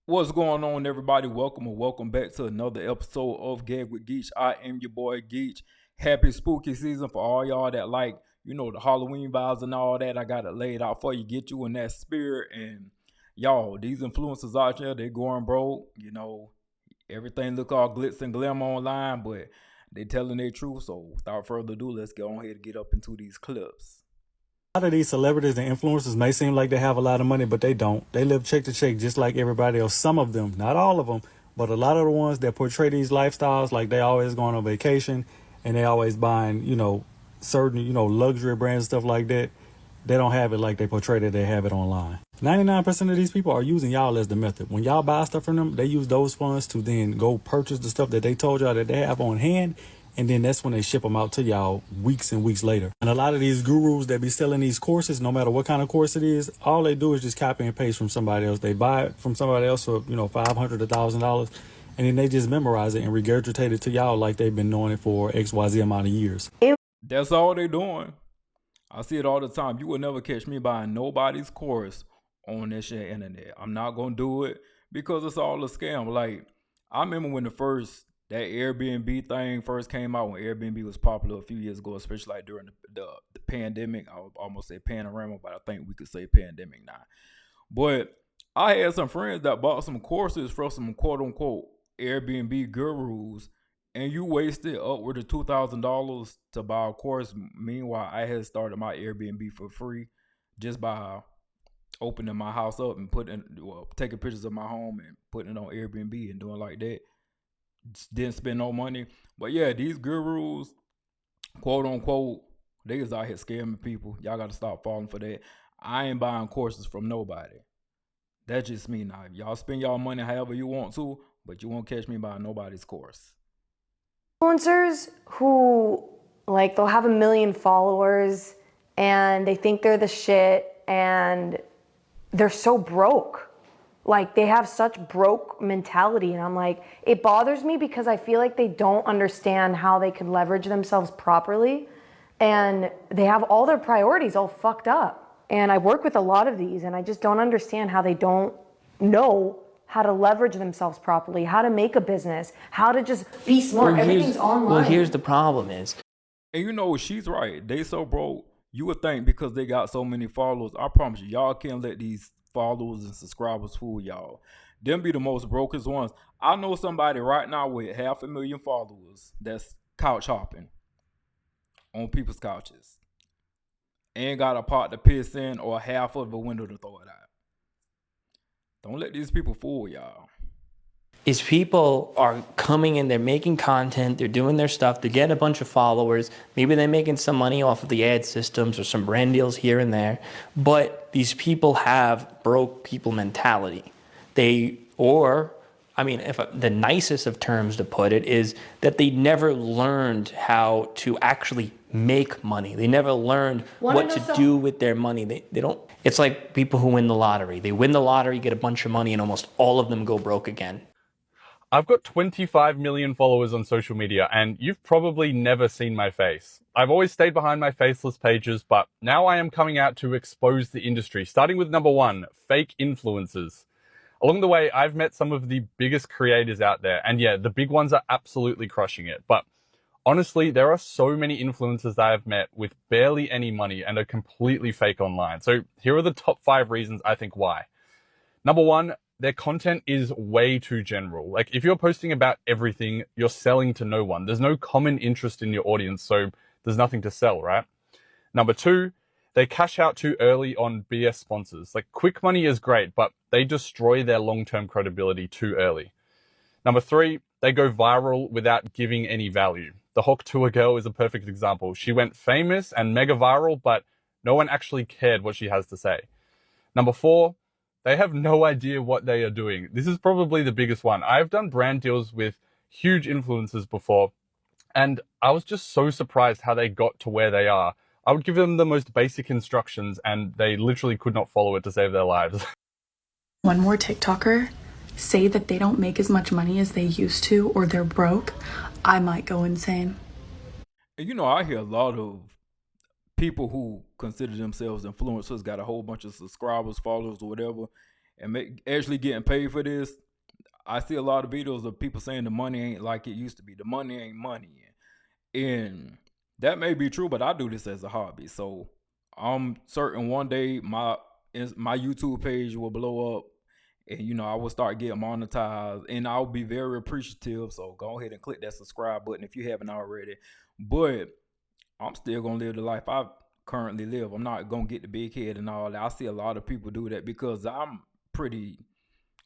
What's going on, everybody? Welcome or welcome back to another episode of Gag with Geach. I am your boy Geach. Happy spooky season for all y'all that like, the Halloween vibes and all that. I got it laid out for you, get you in that spirit. And y'all, these influencers out there, they going broke. Everything look all glitz and glamour online, but they telling their truth. So without further ado, let's go on ahead and get up into these clips. A lot of these celebrities and influencers may seem like they have a lot of money, but they don't. They live check to check just like everybody else. Some of them, not all of them, but a lot of the ones that portray these lifestyles, like they always going on vacation and they always buying, certain, luxury brands and stuff like that. They don't have it like they portray that they have it online. 99% of these people are using y'all as the method. When y'all buy stuff from them, they use those funds to then go purchase the stuff that they told y'all that they have on hand. And then that's when they ship them out to y'all weeks and weeks later. And a lot of these gurus that be selling these courses, no matter what kind of course it is, all they do is just copy and paste from somebody else. They buy it from somebody else for, $500, $1,000. And then they just memorize it and regurgitate it to y'all like they've been doing it for XYZ amount of years. That's all they doing. I see it all the time. You will never catch me buying nobody's course on this shit internet. I'm not gonna do it because it's all a scam. Like, I remember when that Airbnb thing first came out, when Airbnb was popular a few years ago, especially like during the pandemic. I would almost say panorama, but I think we could say pandemic now. But I had some friends that bought some courses from some quote unquote Airbnb gurus, and you wasted upward of $2,000 to buy a course. Meanwhile, I had started my Airbnb for free just by opening my house up and taking pictures of my home and putting it on Airbnb and doing like that. Didn't spend no money. But yeah, these gurus, quote unquote, they is out here scamming people. Y'all got to stop falling for that. I ain't buying courses from nobody. That's just me now. Y'all spend y'all money however you want to, but you won't catch me buying nobody's course. Influencers who, like, they'll have a million followers and they think they're the shit and they're so broke. Like, they have such broke mentality, and I'm like, it bothers me because I feel like they don't understand how they can leverage themselves properly, and they have all their priorities all fucked up. And I work with a lot of these, and I just don't understand how they don't know how to leverage themselves properly, how to make a business, how to just be smart. Everything's online. Well, here's the problem is. And she's right. They so broke. You would think because they got so many followers, I promise you, y'all can't let these followers and subscribers fool y'all. Them be the most brokest ones. I know somebody right now with 500,000 followers that's couch hopping on people's couches. Ain't got a pot to piss in or half of a window to throw it out. Don't let these people fool y'all. Is people are coming in, they're making content, they're doing their stuff, they're getting a bunch of followers, maybe they're making some money off of the ad systems or some brand deals here and there, but these people have broke people mentality. If the nicest of terms to put it is that they never learned how to actually make money. They never learned what to do with their money. They don't. It's like people who win the lottery. They win the lottery, get a bunch of money, and almost all of them go broke again. I've got 25 million followers on social media, and you've probably never seen my face. I've always stayed behind my faceless pages, but now I am coming out to expose the industry, starting with number one, fake influencers. Along the way, I've met some of the biggest creators out there, and yeah, the big ones are absolutely crushing it. But honestly, there are so many influencers that I've met with barely any money and are completely fake online. So here are the top 5 reasons I think why. Number one, their content is way too general. Like, if you're posting about everything, you're selling to no one. There's no common interest in your audience, so there's nothing to sell, right? Number two, they cash out too early on BS sponsors. Like, quick money is great, but they destroy their long-term credibility too early. Number three, they go viral without giving any value. The Hawk Tour girl is a perfect example. She went famous and mega viral, but no one actually cared what she has to say. Number four, they have no idea what they are doing. This is probably the biggest one. I've done brand deals with huge influencers before, and I was just so surprised how they got to where they are. I would give them the most basic instructions, and they literally could not follow it to save their lives. One more TikToker say that they don't make as much money as they used to, or they're broke, I might go insane. And I hear a lot of people who consider themselves influencers got a whole bunch of subscribers, followers, or whatever, and actually getting paid for this, I see a lot of videos of people saying the money ain't like it used to be. The money ain't money. And that may be true, but I do this as a hobby. So I'm certain one day my YouTube page will blow up, and I will start getting monetized, and I'll be very appreciative. So go ahead and click that subscribe button if you haven't already. But I'm still gonna live the life I currently live. I'm not gonna get the big head and all that. I see a lot of people do that because I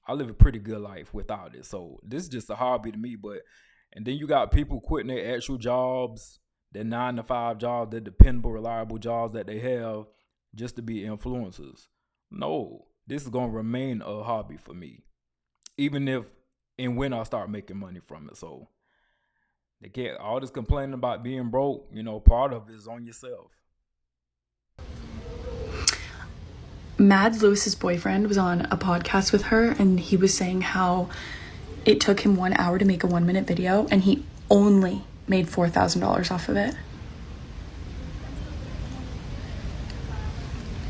live a pretty good life without it. So this is just a hobby to me. And then you got people quitting their actual jobs, their 9-to-5 jobs, their dependable, reliable jobs that they have, just to be influencers. No, this is gonna remain a hobby for me, even if and when I start making money from it. So they can't all this complaining about being broke. Part of it is on yourself. Mads Lewis's boyfriend was on a podcast with her, and he was saying how it took him 1 hour to make a 1-minute video, and he only made $4,000 off of it.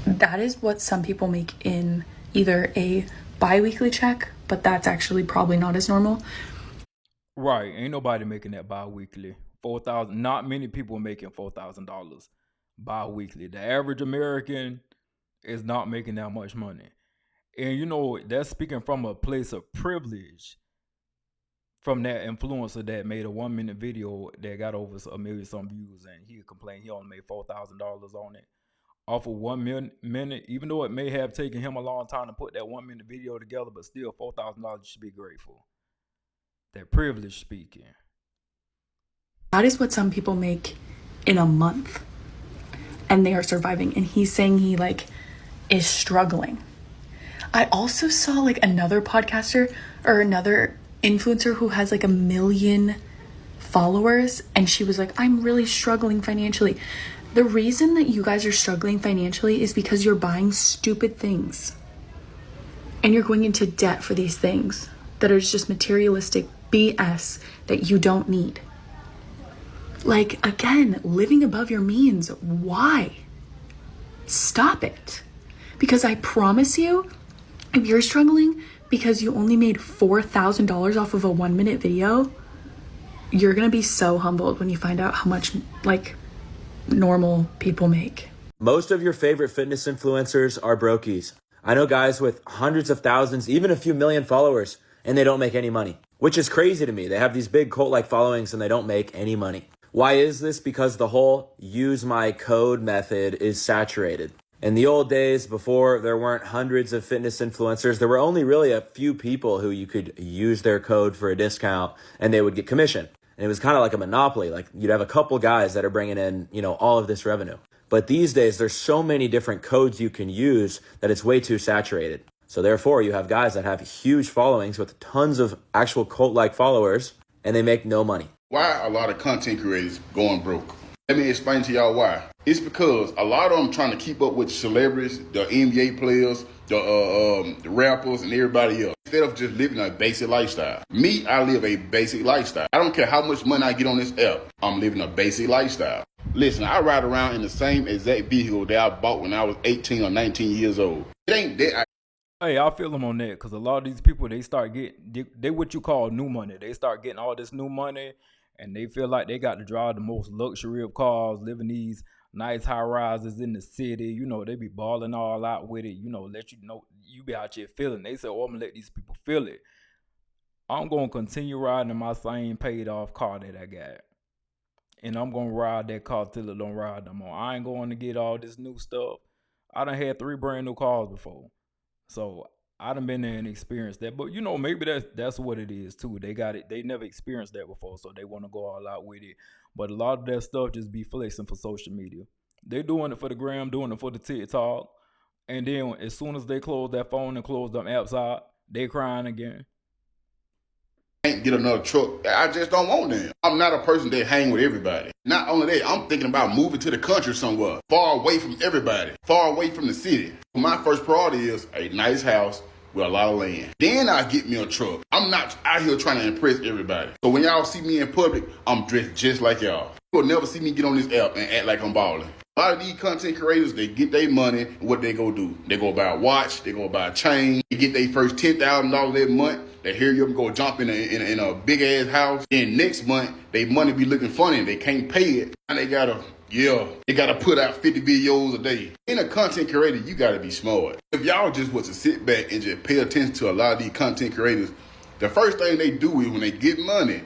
That is what some people make in either a bi-weekly check, but that's actually probably not as normal. Right, ain't nobody making that bi-weekly. $4,000. Not many people making $4,000 bi-weekly. The average American is not making that much money. And that's speaking from a place of privilege from that influencer that made a 1-minute video that got over 1 million some views, and he complained he only made $4,000 on it off of 1 minute, even though it may have taken him a long time to put that 1-minute video together, but still $4,000, you should be grateful. That privilege speaking. That is what some people make in a month, and they are surviving. And he's saying he is struggling. I also saw another podcaster or another influencer who has 1 million followers, and she was like, I'm really struggling financially. The reason that you guys are struggling financially is because you're buying stupid things and you're going into debt for these things that are just materialistic BS that you don't need. Again, living above your means. Why? Stop it. Because I promise you, if you're struggling because you only made $4,000 off of a 1-minute video, you're going to be so humbled when you find out how much normal people make. Most of your favorite fitness influencers are brokies. I know guys with hundreds of thousands, even a few million followers, and they don't make any money, which is crazy to me. They have these big cult-like followings and they don't make any money. Why is this? Because the whole use my code method is saturated. In the old days, before there weren't hundreds of fitness influencers, there were only really a few people who you could use their code for a discount and they would get commission. And it was kind of like a monopoly. You'd have a couple guys that are bringing in, all of this revenue. But these days, there's so many different codes you can use that it's way too saturated. So therefore, you have guys that have huge followings with tons of actual cult-like followers, and they make no money. Why are a lot of content creators going broke? Let me explain to y'all why. It's because a lot of them trying to keep up with celebrities, the NBA players, the rappers, and everybody else, instead of just living a basic lifestyle. Me, I live a basic lifestyle. I don't care how much money I get on this app. I'm living a basic lifestyle. Listen, I ride around in the same exact vehicle that I bought when I was 18 or 19 years old. It ain't that. Hey, I feel them on that, because a lot of these people, they start getting, they what you call new money. They start getting all this new money, and they feel like they got to drive the most luxury of cars, living these nice high rises in the city. They be balling all out with it. Let you know you be out here feeling. They say, I'm gonna let these people feel it. I'm gonna continue riding in my same paid off car that I got, and I'm gonna ride that car till it don't ride no more. I ain't going to get all this new stuff. I done had 3 brand new cars before, so I done been there and experienced that. But maybe that's what it is too. They got it. They never experienced that before, so they want to go all out with it. But a lot of that stuff just be flexing for social media. They doing it for the gram, doing it for the TikTok, and then as soon as they close that phone and close them apps out, they crying again. Can't get another truck. I just don't want them. I'm not a person that hang with everybody. Not only that, I'm thinking about moving to the country somewhere, far away from everybody, far away from the city. My first priority is a nice house with a lot of land. Then I get me a truck. I'm not out here trying to impress everybody. So when y'all see me in public, I'm dressed just like y'all. You'll never see me get on this app and act like I'm balling. A lot of these content creators, they get their money, and what they go do? They go buy a watch, they go buy a chain, they get their first $10,000 that month, they hear you go jump in a big ass house. Then next month, they money be looking funny and they can't pay it. And they gotta put out 50 videos a day. In a content creator, you gotta be smart. If y'all just was to sit back and just pay attention to a lot of these content creators, the first thing they do is when they get money,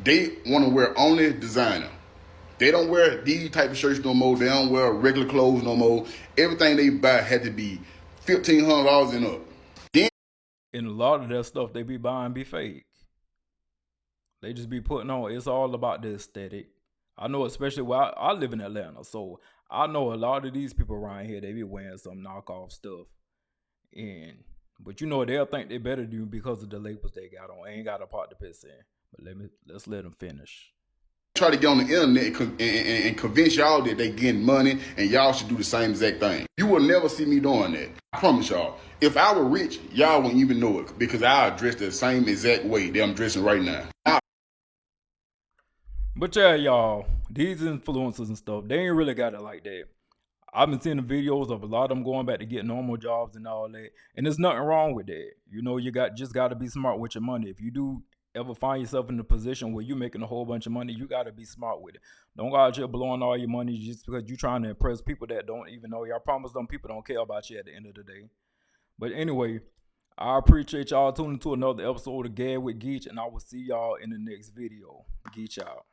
they wanna wear only designer. They don't wear these type of shirts no more. They don't wear regular clothes no more. Everything they buy had to be $1,500 and up. And a lot of that stuff they be buying be fake. They just be putting on. It's all about the aesthetic. I know, especially where I live in Atlanta, so I know a lot of these people around here, they be wearing some knockoff stuff. But you know, they'll think they better than you because of the labels they got on. Ain't got a part to piss in. But let's let them finish. Try to get on the internet and convince y'all that they getting money and y'all should do the same exact thing. You will never see me doing that. I promise y'all. If I were rich, y'all wouldn't even know it because I dress the same exact way that I'm dressing right now. But yeah, y'all, these influencers and stuff, they ain't really got it like that. I've been seeing the videos of a lot of them going back to get normal jobs and all that. And there's nothing wrong with that. You know, you just got to be smart with your money. If you do ever find yourself in a position where you're making a whole bunch of money, you got to be smart with it. Don't go out here blowing all your money just because you're trying to impress people that don't even know you. I promise them people don't care about you at the end of the day. But anyway, I appreciate y'all tuning to another episode of Gad with Geach, and I will see y'all in the next video. Geach out.